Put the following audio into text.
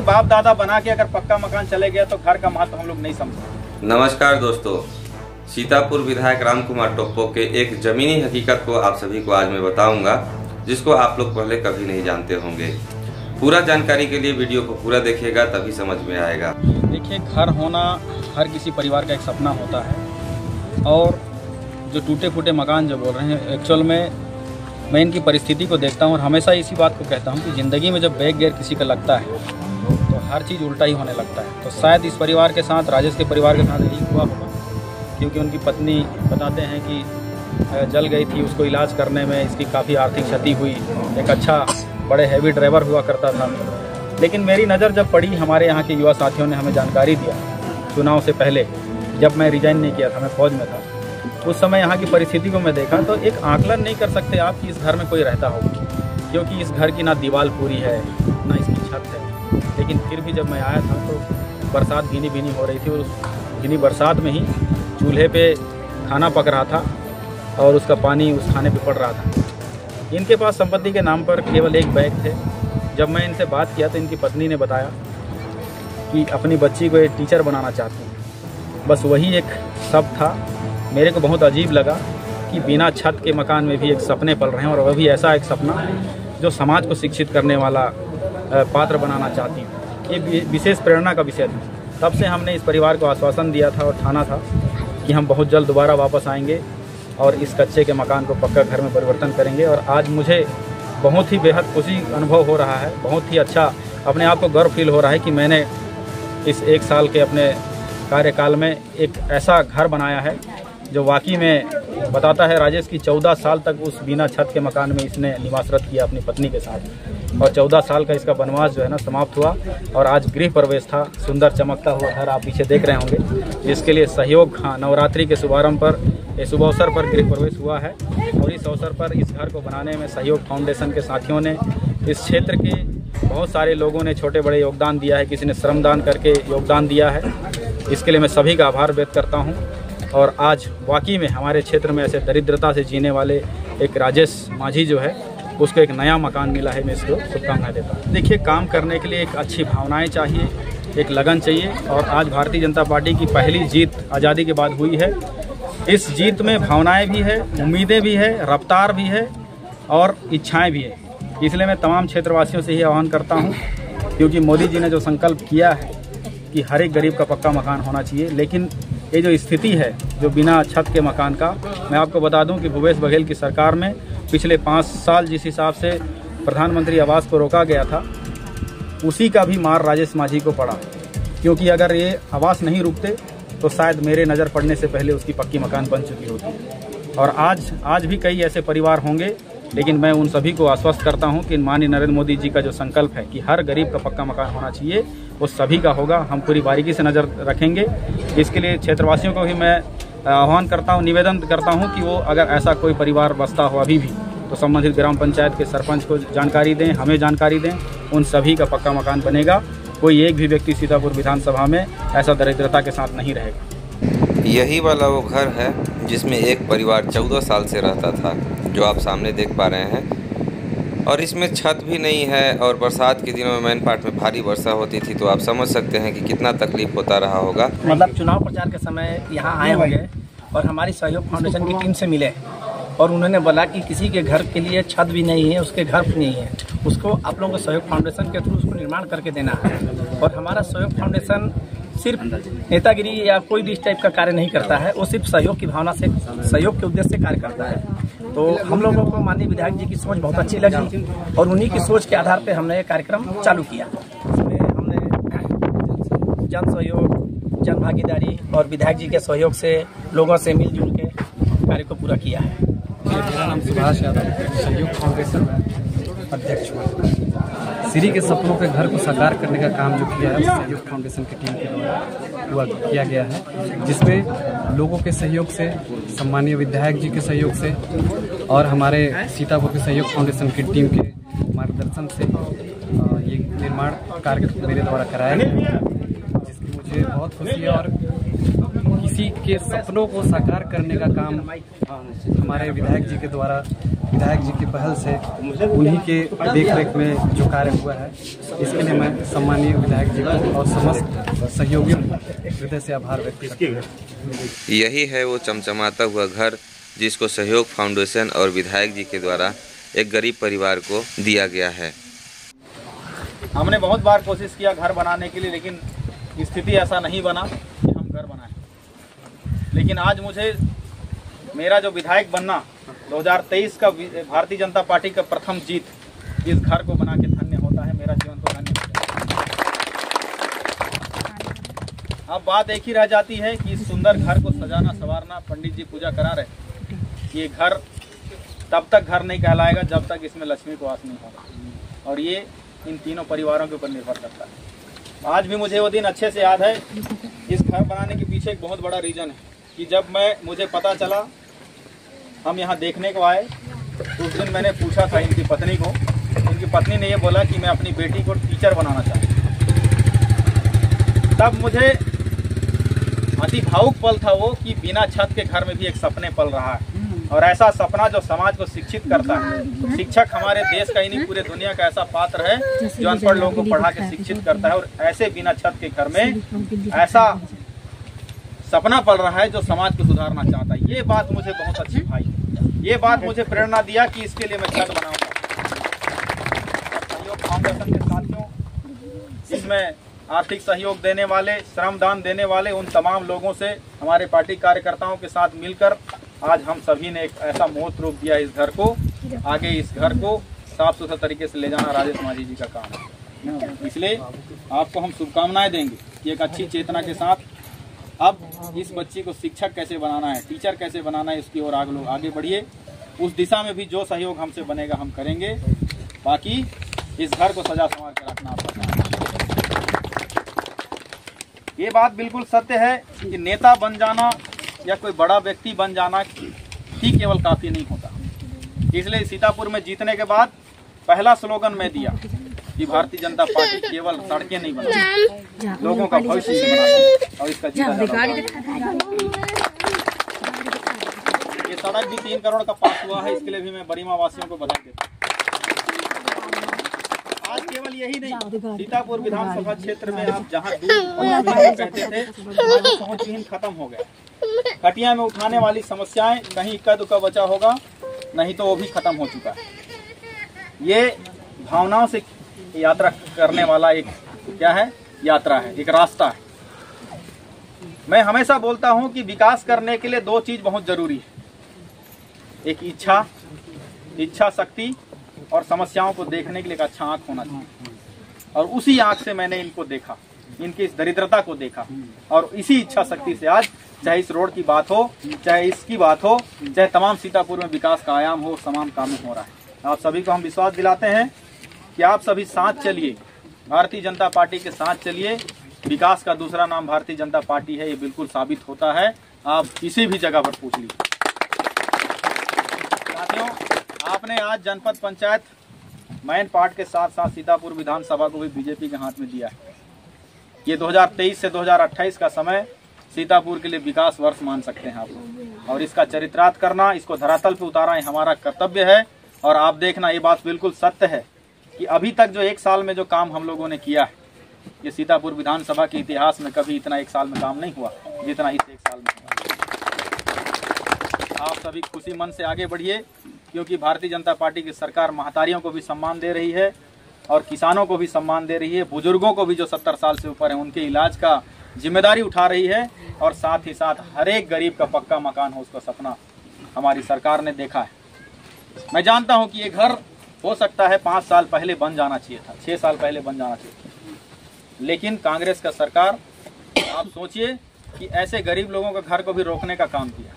बाप दादा बना के अगर पक्का मकान चले गया तो घर का महत्व हम लोग नहीं समझते। नमस्कार दोस्तों, सीतापुर विधायक राम कुमार टोप्पो के एक जमीनी हकीकत को आप सभी को आज मैं बताऊंगा, जिसको आप लोग पहले कभी नहीं जानते होंगे। पूरा जानकारी के लिए वीडियो को पूरा देखिएगा, तभी समझ में आएगा। देखिए, घर होना हर किसी परिवार का एक सपना होता है, और जो टूटे फूटे मकान जो बोल रहे हैं, एक्चुअल में मैं इनकी परिस्थिति को देखता हूँ और हमेशा इसी बात को कहता हूँ कि ज़िंदगी में जब बैक गियर किसी का लगता है तो हर चीज़ उल्टा ही होने लगता है। तो शायद इस परिवार के साथ, राजेश के परिवार के साथ यही हुआ होगा, क्योंकि उनकी पत्नी बताते हैं कि जल गई थी, उसको इलाज करने में इसकी काफ़ी आर्थिक क्षति हुई। एक अच्छा बड़े हैवी ड्राइवर हुआ करता था, लेकिन मेरी नज़र जब पड़ी, हमारे यहाँ के युवा साथियों ने हमें जानकारी दिया चुनाव से पहले, जब मैं रिजाइन नहीं किया था, मैं फौज में था, उस समय यहाँ की परिस्थिति को मैं देखा तो एक आकलन नहीं कर सकते आप कि इस घर में कोई रहता होगा, क्योंकि इस घर की ना दीवार पूरी है ना इसकी छत है। लेकिन फिर भी जब मैं आया था तो बरसात भीनी भीनी हो रही थी, और उस भीनी बरसात में ही चूल्हे पे खाना पक रहा था और उसका पानी उस खाने पे पड़ रहा था। इनके पास संपत्ति के नाम पर केवल एक बैग थे। जब मैं इनसे बात किया तो इनकी पत्नी ने बताया कि अपनी बच्ची को एक टीचर बनाना चाहती हैं। बस वही एक शब्द था। मेरे को बहुत अजीब लगा कि बिना छत के मकान में भी एक सपने पल रहे हैं, और वह भी ऐसा एक सपना जो समाज को शिक्षित करने वाला पात्र बनाना चाहती हूँ। ये विशेष प्रेरणा का विषय था। तब से हमने इस परिवार को आश्वासन दिया था और ठाना था कि हम बहुत जल्द दोबारा वापस आएंगे और इस कच्चे के मकान को पक्का घर में परिवर्तन करेंगे। और आज मुझे बहुत ही बेहद खुशी अनुभव हो रहा है, बहुत ही अच्छा अपने आप को गर्व फील हो रहा है कि मैंने इस 1 साल के अपने कार्यकाल में एक ऐसा घर बनाया है जो वाकई में बताता है राजेश की 14 साल तक उस बिना छत के मकान में इसने निवासरत किया अपनी पत्नी के साथ, और 14 साल का इसका वनवास जो है ना समाप्त हुआ, और आज गृह प्रवेश था। सुंदर चमकता हुआ घर आप पीछे देख रहे होंगे, जिसके लिए सहयोग, हाँ, नवरात्रि के शुभारंभ पर, शुभ अवसर पर गृह प्रवेश हुआ है। और इस अवसर पर इस घर को बनाने में सहयोग फाउंडेशन के साथियों ने, इस क्षेत्र के बहुत सारे लोगों ने छोटे बड़े योगदान दिया है, किसी ने श्रमदान करके योगदान दिया है। इसके लिए मैं सभी का आभार व्यक्त करता हूँ। और आज वाकई में हमारे क्षेत्र में ऐसे दरिद्रता से जीने वाले एक राजेश माझी जो है, उसको एक नया मकान मिला है। मैं इसको शुभकामनाएं देता हूँ। देखिए, काम करने के लिए एक अच्छी भावनाएं चाहिए, एक लगन चाहिए, और आज भारतीय जनता पार्टी की पहली जीत आज़ादी के बाद हुई है। इस जीत में भावनाएं भी है, उम्मीदें भी है, रफ्तार भी है और इच्छाएँ भी है। इसलिए मैं तमाम क्षेत्रवासियों से ही आह्वान करता हूँ, क्योंकि मोदी जी ने जो संकल्प किया है कि हर एक गरीब का पक्का मकान होना चाहिए, लेकिन ये जो स्थिति है जो बिना छत के मकान का, मैं आपको बता दूं कि भूपेश बघेल की सरकार में पिछले 5 साल जिस हिसाब से प्रधानमंत्री आवास को रोका गया था, उसी का भी मार राजेश माझी को पड़ा। क्योंकि अगर ये आवास नहीं रुकते तो शायद मेरे नज़र पड़ने से पहले उसकी पक्की मकान बन चुकी होती। और आज भी कई ऐसे परिवार होंगे, लेकिन मैं उन सभी को आश्वस्त करता हूं कि माननीय नरेंद्र मोदी जी का जो संकल्प है कि हर गरीब का पक्का मकान होना चाहिए, वो सभी का होगा। हम पूरी बारीकी से नज़र रखेंगे। इसके लिए क्षेत्रवासियों को भी मैं आह्वान करता हूं, निवेदन करता हूं कि वो अगर ऐसा कोई परिवार बसता हो अभी भी, तो संबंधित ग्राम पंचायत के सरपंच को जानकारी दें, हमें जानकारी दें। उन सभी का पक्का मकान बनेगा। कोई एक भी व्यक्ति सीतापुर विधानसभा में ऐसा दरिद्रता के साथ नहीं रहेगा। यही वाला वो घर है जिसमें एक परिवार 14 साल से रहता था, जो आप सामने देख पा रहे हैं। और इसमें छत भी नहीं है, और बरसात के दिनों में मेन पार्ट में भारी वर्षा होती थी, तो आप समझ सकते हैं कि कितना तकलीफ होता रहा होगा। मतलब चुनाव प्रचार के समय यहाँ आए होंगे और हमारी सहयोग फाउंडेशन की टीम से मिले, और उन्होंने बोला कि किसी के घर के लिए छत भी नहीं है, उसके घर भी नहीं है, उसको आप लोगों को सहयोग फाउंडेशन के थ्रू उसको निर्माण करके देना है। और हमारा सहयोग फाउंडेशन सिर्फ नेतागिरी या कोई भी इस टाइप का कार्य नहीं करता है, वो सिर्फ सहयोग की भावना से, सहयोग के उद्देश्य से कार्य करता है। तो हम लोगों को माननीय विधायक जी की सोच बहुत अच्छी लगी, और उन्हीं की सोच के आधार पर हमने ये कार्यक्रम चालू किया। इसमें हमने जन सहयोग, जन भागीदारी और विधायक जी के सहयोग से, लोगों से मिलजुल के कार्य को पूरा किया है। मेरा नाम सुभाष यादव, सहयोग फाउंडेशन में अध्यक्ष हूँ। सिरी के सपनों के घर को साकार करने का काम जो किया है, सहयोग फाउंडेशन की टीम के द्वारा किया गया है, जिसमें लोगों के सहयोग से, सम्मानीय विधायक जी के सहयोग से और हमारे सीतापुर के सहयोग फाउंडेशन की टीम के मार्गदर्शन से ये निर्माण कार्य मेरे द्वारा कराया गया, जिसकी मुझे बहुत खुशी है। और किसी के सपनों को साकार करने का काम हमारे विधायक जी के द्वारा, विधायक जी की पहल से, उन्हीं के देखरेख में जो कार्य हुआ है, इसके लिए मैं सम्मानीय विधायक जी को और समस्त सहयोगियों का हृदय से आभार व्यक्त करता हूं। यही है वो चमचमाता हुआ घर जिसको सहयोग फाउंडेशन और विधायक जी के द्वारा एक गरीब परिवार को दिया गया है। हमने बहुत बार कोशिश किया घर बनाने के लिए, लेकिन स्थिति ऐसा नहीं बना कि हम घर बनाएं। लेकिन आज मुझे मेरा जो विधायक बनना 2023 का भारतीय जनता पार्टी का प्रथम जीत इस घर को बना के धन्य होता है, मेरा जीवन को धन्य होता है। अब बात एक ही रह जाती है कि इस सुंदर घर को सजाना संवारना, पंडित जी पूजा करा रहे, ये घर तब तक घर नहीं कहलाएगा जब तक इसमें लक्ष्मी को वास नहीं होगा, और ये इन तीनों परिवारों के ऊपर निर्भर करता है। आज भी मुझे वो दिन अच्छे से याद है। इस घर बनाने के पीछे एक बहुत बड़ा रीज़न है कि जब मुझे पता चला, हम यहाँ देखने को आए, तो उस दिन मैंने पूछा था इनकी पत्नी को। इनकी पत्नी ने ये बोला कि मैं अपनी बेटी को टीचर बनाना चाहती हूँ। तब मुझे अति भावुक पल था वो कि बिना छत के घर में भी एक सपने पल रहा है, और ऐसा सपना जो समाज को शिक्षित करता है। शिक्षक हमारे देश का ही नहीं पूरे दुनिया का ऐसा पात्र है जो अनपढ़ लोगों को पढ़ा के शिक्षित करता है, और ऐसे बिना छत के घर में ऐसा सपना पल रहा है जो समाज को सुधारना चाहता है। ये बात मुझे बहुत अच्छी भाई, ये बात मुझे प्रेरणा दिया कि इसके लिए मैं छत बनाऊंगा। सहयोग फाउंडेशन के साथियों, इसमें आर्थिक सहयोग देने वाले, श्रमदान देने वाले उन तमाम लोगों से, हमारे पार्टी कार्यकर्ताओं के साथ मिलकर आज हम सभी ने एक ऐसा मूर्त रूप दिया इस घर को। आगे इस घर को साफ सुथरा तरीके से ले जाना राजेश माझी जी का काम है। इसलिए आपको हम शुभकामनाएं देंगे कि एक अच्छी चेतना के साथ अब इस बच्ची को शिक्षक कैसे बनाना है, टीचर कैसे बनाना है, इसकी ओर आगे बढ़िए। उस दिशा में भी जो सहयोग हमसे बनेगा हम करेंगे। बाकी इस घर को सजा संवार के रखना आपका काम है। ये बात बिल्कुल सत्य है कि नेता बन जाना या कोई बड़ा व्यक्ति बन जाना ही केवल काफी नहीं होता। इसलिए सीतापुर में जीतने के बाद पहला स्लोगन मैं दिया कि भारतीय जनता पार्टी केवल सड़कें नहीं बनाती, लोगों का भविष्य भी बनाती, और इसका ये सड़क भी 3 करोड़ का पास हुआ है। इसके लिए भी मैं बरीमा वासियों को बधाई देता हूँ। आज केवल यही नहीं, सीतापुर विधानसभा क्षेत्र में आप जहाँ दूर कहते थे, पहुँचहीन खत्म हो गया। खटिया में उठाने वाली समस्याएं कहीं इक्का दुक्का बचा होगा, नहीं तो वो भी खत्म हो चुका है। ये भावनाओं से यात्रा करने वाला एक क्या है, यात्रा है, एक रास्ता है। मैं हमेशा बोलता हूं कि विकास करने के लिए 2 चीज बहुत जरूरी है। एक इच्छा शक्ति, और समस्याओं को देखने के लिए एक अच्छा आंख होना चाहिए। और उसी आंख से मैंने इनको देखा, इनकी इस दरिद्रता को देखा, और इसी इच्छा शक्ति से आज चाहे इस रोड की बात हो, चाहे इसकी बात हो, चाहे तमाम सीतापुर में विकास का आयाम हो, तमाम काम हो रहा है। आप सभी को हम विश्वास दिलाते हैं कि आप सभी साथ चलिए, भारतीय जनता पार्टी के साथ चलिए। विकास का दूसरा नाम भारतीय जनता पार्टी है, ये बिल्कुल साबित होता है। आप किसी भी जगह पर पूछ लीजिए। साथियों, आपने आज जनपद पंचायत मैन पार्ट के साथ साथ सीतापुर विधानसभा को भी बीजेपी के हाथ में दिया है। ये 2023 से 2028 का समय सीतापुर के लिए विकास वर्ष मान सकते हैं आप लोग, और इसका चरितार्थ करना, इसको धरातल पे उतारना ये हमारा कर्तव्य है। और आप देखना, ये बात बिल्कुल सत्य है कि अभी तक जो 1 साल में जो काम हम लोगों ने किया है, ये सीतापुर विधानसभा के इतिहास में कभी इतना 1 साल में काम नहीं हुआ जितना इस 1 साल में हुआ। आप सभी खुशी मन से आगे बढ़िए, क्योंकि भारतीय जनता पार्टी की सरकार महतारियों को भी सम्मान दे रही है, और किसानों को भी सम्मान दे रही है, बुजुर्गों को भी जो 70 साल से ऊपर है उनके इलाज का जिम्मेदारी उठा रही है, और साथ ही साथ हर एक गरीब का पक्का मकान हो उसका सपना हमारी सरकार ने देखा है। मैं जानता हूं कि ये घर हो सकता है 5 साल पहले बन जाना चाहिए था, 6 साल पहले बन जाना चाहिए था, लेकिन कांग्रेस का सरकार, आप सोचिए कि ऐसे गरीब लोगों के घर को भी रोकने का काम किया।